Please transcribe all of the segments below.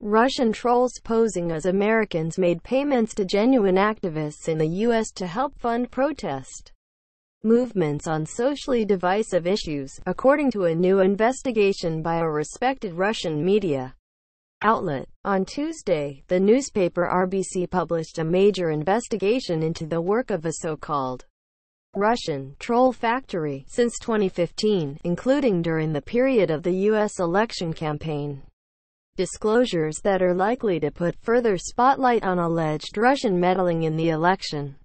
Russian trolls posing as Americans made payments to genuine activists in the U.S. to help fund protest movements on socially divisive issues, according to a new investigation by a respected Russian media outlet. On Tuesday, the newspaper RBC published a major investigation into the work of a so-called Russian troll factory since 2015, including during the period of the U.S. election campaign. Disclosures that are likely to put further spotlight on alleged Russian meddling in the election.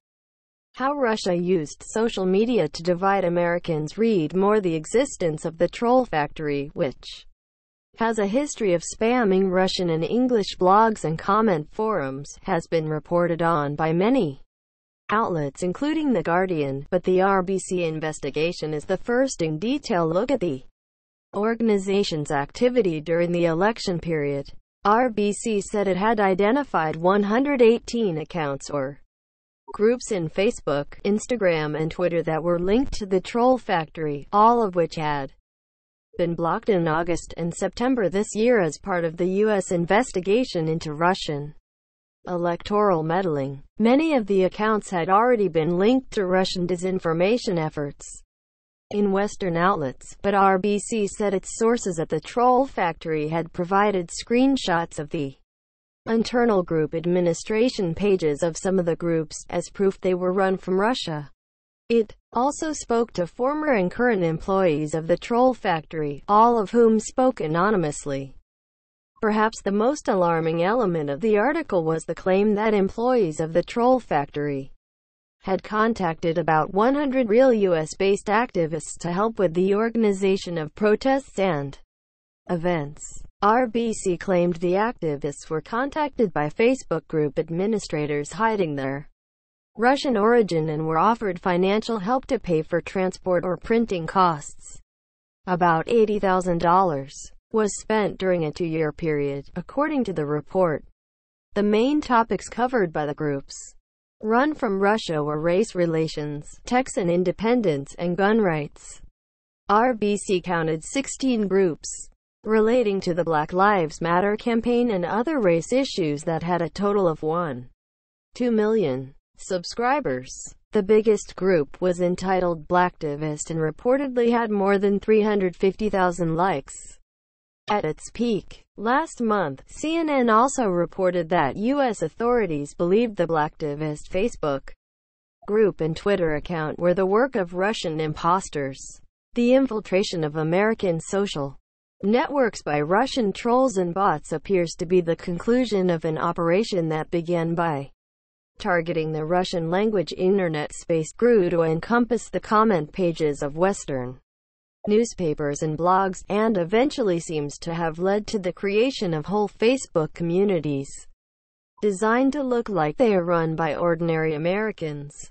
How Russia used social media to divide Americans. Read more. The existence of the troll factory, which has a history of spamming Russian and English blogs and comment forums, has been reported on by many outlets including The Guardian, but the RBC investigation is the first in detail look at the organization's activity during the election period. RBC said it had identified 118 accounts or groups in Facebook, Instagram and Twitter that were linked to the troll factory, all of which had been blocked in August and September this year as part of the U.S. investigation into Russian electoral meddling. Many of the accounts had already been linked to Russian disinformation efforts in Western outlets, but RBC said its sources at the troll factory had provided screenshots of the internal group administration pages of some of the groups, as proof they were run from Russia. It also spoke to former and current employees of the troll factory, all of whom spoke anonymously. Perhaps the most alarming element of the article was the claim that employees of the troll factory had contacted about 100 real US-based activists to help with the organization of protests and events. RBC claimed the activists were contacted by Facebook group administrators hiding their Russian origin and were offered financial help to pay for transport or printing costs. About $80,000 was spent during a 2-year period, according to the report. The main topics covered by the groups run from Russia were race relations, Texan independence, and gun rights. RBC counted 16 groups relating to the Black Lives Matter campaign and other race issues that had a total of 1.2 million subscribers. The biggest group was entitled Blacktivist and reportedly had more than 350,000 likes. At its peak last month, CNN also reported that U.S. authorities believed the Blacktivist Facebook group and Twitter account were the work of Russian imposters. The infiltration of American social networks by Russian trolls and bots appears to be the conclusion of an operation that began by targeting the Russian-language internet space, grew to encompass the comment pages of Western newspapers and blogs, and eventually seems to have led to the creation of whole Facebook communities designed to look like they are run by ordinary Americans.